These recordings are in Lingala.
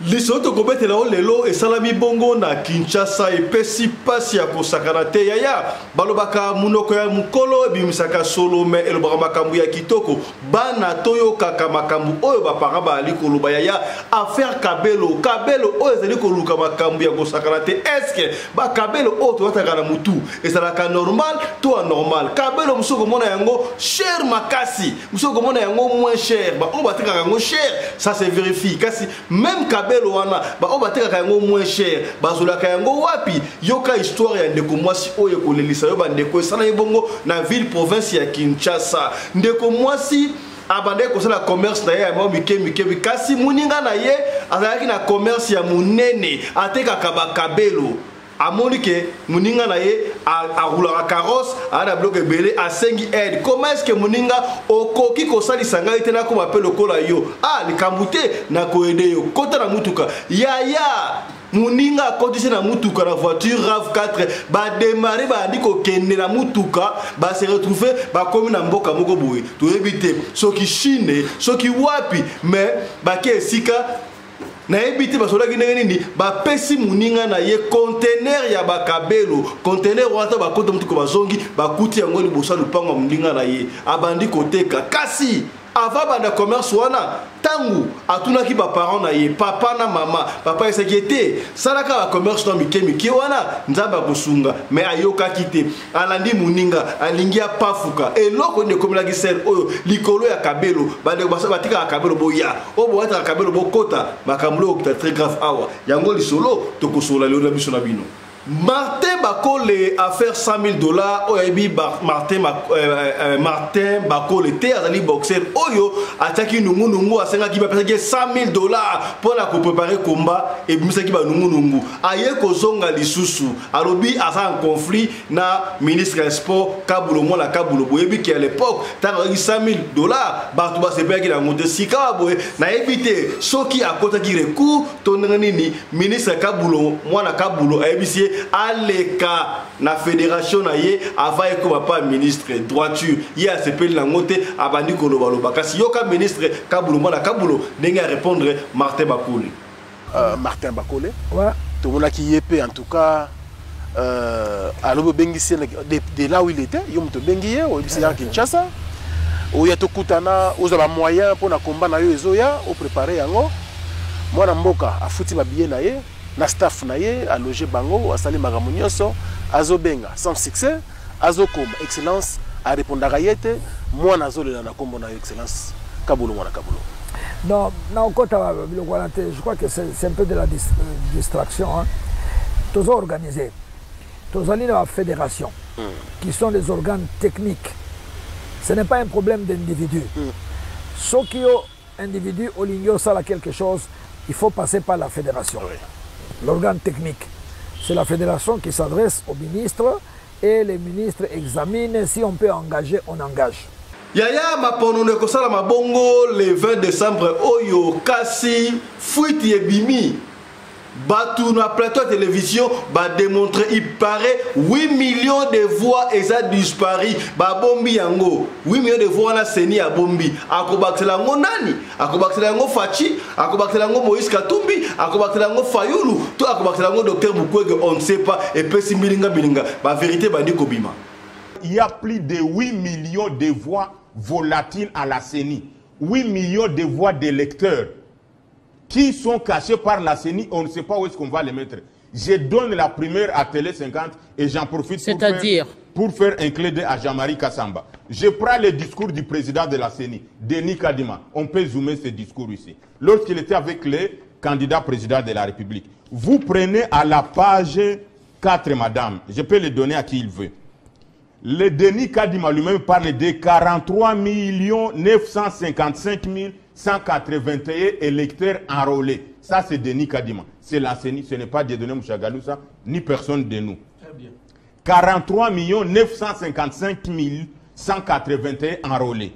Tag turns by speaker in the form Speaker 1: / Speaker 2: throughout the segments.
Speaker 1: Lisoto kobete la lelo et salami bongo na Kinshasa et pesi pasi ya kosakana te yaya balobaka munoko ya mukolo bimisaka solo me elobaka makambu ya kitoko bana toyo kaka makambu oyo bapara bali koloba yaya affaire kabelo oyo ezali koluka makambu ya kosakana te eske ba kabelo oyo totaka na mutu ezalaka normal to anormal kabelo musoko mona yango cher makasi musoko mona yango moins cher ba on bateka yango cher ça se vérifie kasi même kabelo wana ba on bateka yango moins cher bazolaka yango wapi yoka histoire ya ndeko mwasi oyo kolelisa yo ba ndeko sana yebongo na ville province ya Kinshasa ndeko mwasi abande kosala commerce na ye ya mike kasi muninga na ye azalaki na commerce ya munene atekaka bakabelo amoni ke muninga na ye aroulaka carrosse ana bloc ebele asengi aide comment est-ce que muninga okoki kosalisa ngai te nakoma pe lokola yo likambu te na koede yo kota na mutuka yaya muninga kotisi na mutuka na voiture RAV4 ba démarrer ba andi ko kende na mutuka ba se retrouver ba komi na mboka moko boye to ebite soki Chine soki wapi mais ba ke sika na ebite basolaki ndenge nini bapesi muninga na ye conteneur ya bakabelo conteneur wana bakota mutuko bazongi bakuti yango liboso lupango muninga na ye abandi koteka kasi avant banda commerce wana tangu atunaki ba parents na ye papa na mama papa esekete salaka ba commerce na mike wana nzamba kosunga mais ayoka kite alandi muninga alingia pafuka eloko ne komelaki sel oyo likolo ya kabelo bande batika kabelo boya obo wata kabelo bokota makamlo okita très grave awa yango lisolo tokosola lelo na biso na bino Martin Bakole a fait $100,000 oyebi Martin Bakole te azali boxer oyo ataki nungu asengaki ba pesaki $100,000 pour la préparer combat et bimisaki ba nungu aye kozonga lisusu alobi asa en conflit na ministre des sports Kabulo mona Kabulo boyebi ki à l'époque tanga $100,000 batu ba sepeki na ngote sika boye na éviter soki akotaki recours tonanga nini ministre Kabulo mona Kabulo ayebisi aleka na fédération na ye avant ekoma pas ministre droiture ye asepeli na ngote abandi koloba loba kasi yoka ministre Kabulo mona Kabulo ndenge répondre Martin Bakole
Speaker 2: Martin Bakole ouais tout le monde qui y est en tout cas alobo bengisi de là où il était yom to bengiye au en Kinshasa où ya to kutana oza ba moyen pour na combat na yo ezoya au préparer yango mwana mboka afuti ba billet na ye na staff na ye a loger bango asali makambo nyonso azobenga sans succès azokoma excellence a répondre à yete mwana azolela na kombo na excellence Kabulo mwana Kabulo.
Speaker 3: Non, je crois que c'est un peu de la distraction. Hein. Tous organisés, tous allés dans la fédération, qui sont des organes techniques. Ce n'est pas un problème d'individu. Ceux qui ont individu au ligno ça quelque chose, il faut passer par la fédération. Oui. L'organe technique. C'est la fédération qui s'adresse aux ministres et les ministres examinent si on peut engager, on engage.
Speaker 1: Yaya maponone kosala mabongo le 20 décembre oyo kasi fuiti ebimi batu na plateau de télévision ba démontrer il paraît 8 millions de voix eza disparu ba bombi yango 8 millions de voix na seni ya bombi akobaktela ngo nani akobaktela ngo Fachi akobaktela ngo Moïse Katumbi akobaktela ngo Fayulu to akobaktela ngo docteur Mukwege on ne sait pas et pesi milinga ba vérité bandi kobima.
Speaker 4: Il y a plus de 8 millions de voix volatiles à la CENI. 8 millions de voix d'électeurs qui sont cachés par la CENI. On ne sait pas où est-ce qu'on va les mettre. Je donne la première à Télé 50 et j'en profite pour faire un clin d'œil à Jean-Marie Kassamba. Je prends le discours du président de la CENI, Denis Kadima. On peut zoomer ce discours ici. Lorsqu'il était avec les candidats présidents de la République. Vous prenez à la page 4, madame. Je peux le donner à qui il veut. Le Denis Kadima lui-même parle de 43 955 181 électeurs enrôlés. Ça, c'est Denis Kadima. C'est la CENI, ce n'est pas Dieudonné Mouchagalousa, ni personne de nous. Très bien. 43 955 181 enrôlés.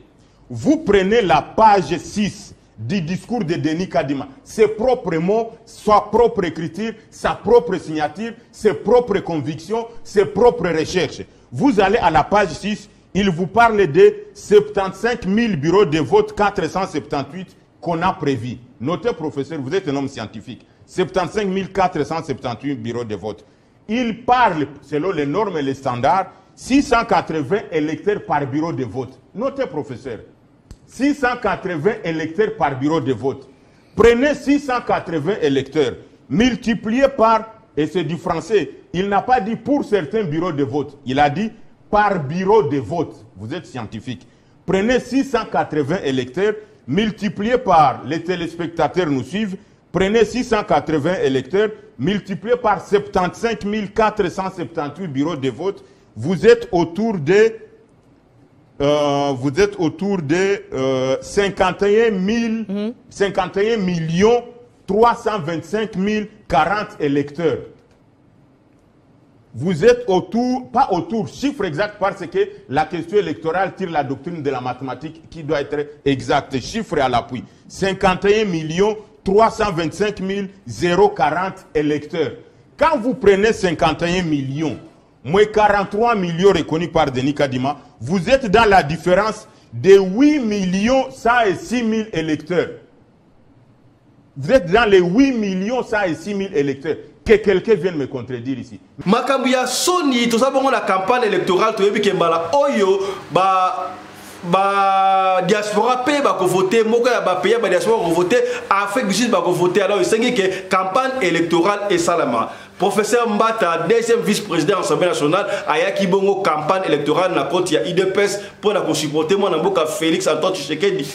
Speaker 4: Vous prenez la page 6 du discours de Denis Kadima. Ses propres mots, sa propre écriture, sa propre signature, ses propres convictions, ses propres recherches. Vous allez à la page 6, il vous parle de 75 000 bureaux de vote 478 qu'on a prévus. Notez, professeur, vous êtes un homme scientifique. 75 478 bureaux de vote. Il parle, selon les normes et les standards, 680 électeurs par bureau de vote. Notez, professeur, 680 électeurs par bureau de vote. Prenez 680 électeurs, multipliez par, et c'est du français, il n'a pas dit pour certains bureaux de vote, il a dit par bureau de vote. Vous êtes scientifique. Prenez 680 électeurs, multipliez par, les téléspectateurs nous suivent, prenez 680 électeurs, multipliez par 75 478 bureaux de vote, vous êtes autour de 51 millions 325 040 électeurs. Vous êtes autour, pas autour, chiffre exact parce que la question électorale tire la doctrine de la mathématique qui doit être exacte, chiffre à l'appui. 51 millions 325 040 électeurs. Quand vous prenez 51 millions, moins 43 millions reconnus par Denis Kadima, vous êtes dans la différence de 8 millions 106 000 électeurs. Vous êtes dans les 8 millions 106 000 électeurs. Que quelqu'un vienne me contredire ici.
Speaker 1: Makambuya Sony, tout ça, bon, la campagne électorale, tu sais, Mbala Oyo, diaspora paye, voter, Moka ba paye, diaspora voter, Afrique du Sud voter. Alors, il s'agit que campagne électorale est salama. Professeur Mbata, deuxième vice-président de l'Assemblée nationale, Ayaki Bongo campagne électorale na côte ya IDPS pour la supporter moi na Félix Antoine Tshisekedi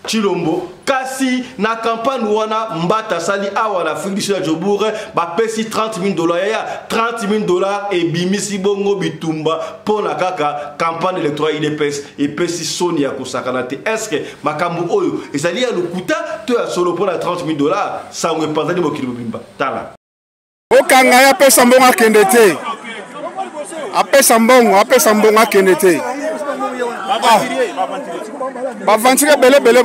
Speaker 1: Chilombo. Kasi na campagne wana Mbata sali awa na Afrique du Sud Joboure ba pesi $30,000 ya $30,000 et bimisi bongo bitumba pour la kaka campagne électorale IDPS et pesi Sonia kosakanate. Est-ce que makambu oyo ezali ya lukuta to ya solo pour la $30,000 ça me panzani mokilo bimba tala.
Speaker 5: Okanga ya pesa mbongo akende te. Apesa mbongo akende te. Ba vantire bele